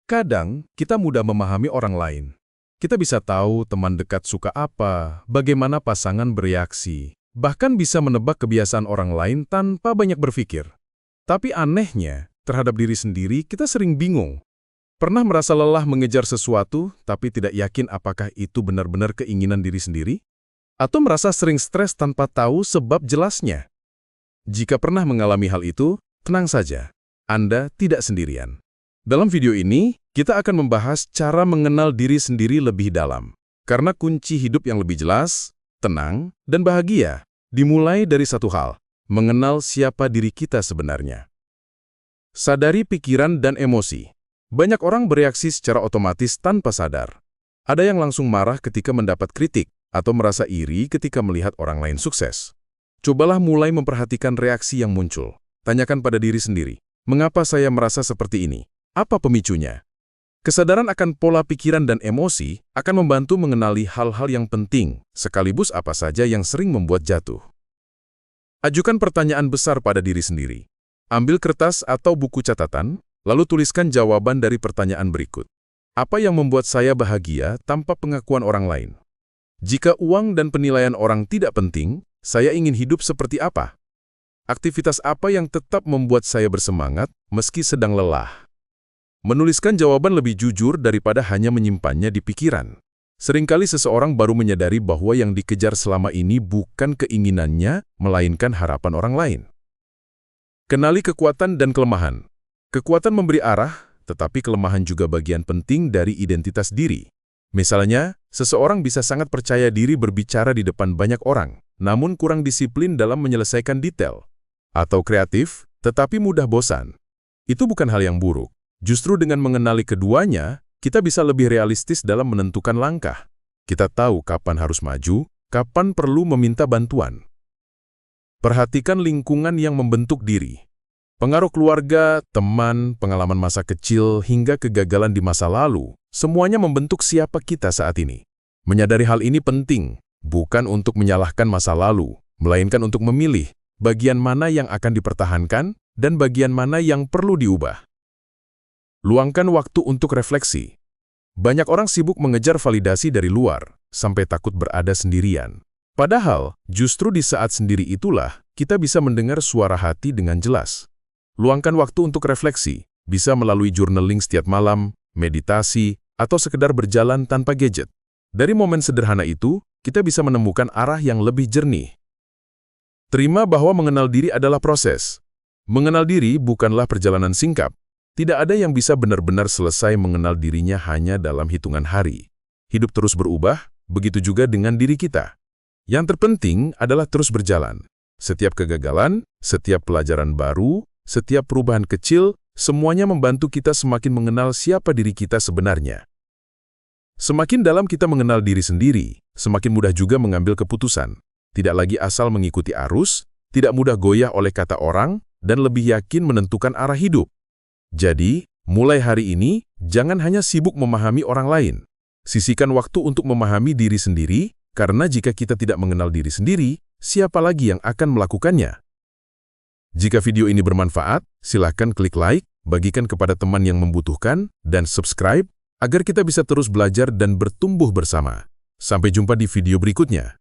Kadang, kita mudah memahami orang lain. Kita bisa tahu teman dekat suka apa, bagaimana pasangan bereaksi, bahkan bisa menebak kebiasaan orang lain tanpa banyak berpikir. Tapi anehnya, terhadap diri sendiri kita sering bingung. Pernah merasa lelah mengejar sesuatu, tapi tidak yakin apakah itu benar-benar keinginan diri sendiri? Atau merasa sering stres tanpa tahu sebab jelasnya? Jika pernah mengalami hal itu, tenang saja, Anda tidak sendirian. Dalam video ini, kita akan membahas cara mengenal diri sendiri lebih dalam. Karena kunci hidup yang lebih jelas, tenang, dan bahagia dimulai dari satu hal, mengenal siapa diri kita sebenarnya. Sadari pikiran dan emosi. Banyak orang bereaksi secara otomatis tanpa sadar. Ada yang langsung marah ketika mendapat kritik, atau merasa iri ketika melihat orang lain sukses. Cobalah mulai memperhatikan reaksi yang muncul. Tanyakan pada diri sendiri, mengapa saya merasa seperti ini? Apa pemicunya? Kesadaran akan pola pikiran dan emosi akan membantu mengenali hal-hal yang penting, sekaligus apa saja yang sering membuat jatuh. Ajukan pertanyaan besar pada diri sendiri. Ambil kertas atau buku catatan, lalu tuliskan jawaban dari pertanyaan berikut. Apa yang membuat saya bahagia tanpa pengakuan orang lain? Jika uang dan penilaian orang tidak penting, saya ingin hidup seperti apa? Aktivitas apa yang tetap membuat saya bersemangat meski sedang lelah? Menuliskan jawaban lebih jujur daripada hanya menyimpannya di pikiran. Seringkali seseorang baru menyadari bahwa yang dikejar selama ini bukan keinginannya, melainkan harapan orang lain. Kenali kekuatan dan kelemahan. Kekuatan memberi arah, tetapi kelemahan juga bagian penting dari identitas diri. Misalnya, seseorang bisa sangat percaya diri berbicara di depan banyak orang, namun kurang disiplin dalam menyelesaikan detail. Atau kreatif, tetapi mudah bosan. Itu bukan hal yang buruk. Justru dengan mengenali keduanya, kita bisa lebih realistis dalam menentukan langkah. Kita tahu kapan harus maju, kapan perlu meminta bantuan. Perhatikan lingkungan yang membentuk diri. Pengaruh keluarga, teman, pengalaman masa kecil, hingga kegagalan di masa lalu, semuanya membentuk siapa kita saat ini. Menyadari hal ini penting, bukan untuk menyalahkan masa lalu, melainkan untuk memilih bagian mana yang akan dipertahankan dan bagian mana yang perlu diubah. Luangkan waktu untuk refleksi. Banyak orang sibuk mengejar validasi dari luar, sampai takut berada sendirian. Padahal, justru di saat sendiri itulah, kita bisa mendengar suara hati dengan jelas. Luangkan waktu untuk refleksi, bisa melalui journaling setiap malam, meditasi, atau sekedar berjalan tanpa gadget. Dari momen sederhana itu, kita bisa menemukan arah yang lebih jernih. Terima bahwa mengenal diri adalah proses. Mengenal diri bukanlah perjalanan singkat. Tidak ada yang bisa benar-benar selesai mengenal dirinya hanya dalam hitungan hari. Hidup terus berubah, begitu juga dengan diri kita. Yang terpenting adalah terus berjalan. Setiap kegagalan, setiap pelajaran baru, setiap perubahan kecil, semuanya membantu kita semakin mengenal siapa diri kita sebenarnya. Semakin dalam kita mengenal diri sendiri, semakin mudah juga mengambil keputusan. Tidak lagi asal mengikuti arus, tidak mudah goyah oleh kata orang, dan lebih yakin menentukan arah hidup. Jadi, mulai hari ini, jangan hanya sibuk memahami orang lain. Sisihkan waktu untuk memahami diri sendiri, karena jika kita tidak mengenal diri sendiri, siapa lagi yang akan melakukannya? Jika video ini bermanfaat, silakan klik like, bagikan kepada teman yang membutuhkan, dan subscribe, agar kita bisa terus belajar dan bertumbuh bersama. Sampai jumpa di video berikutnya.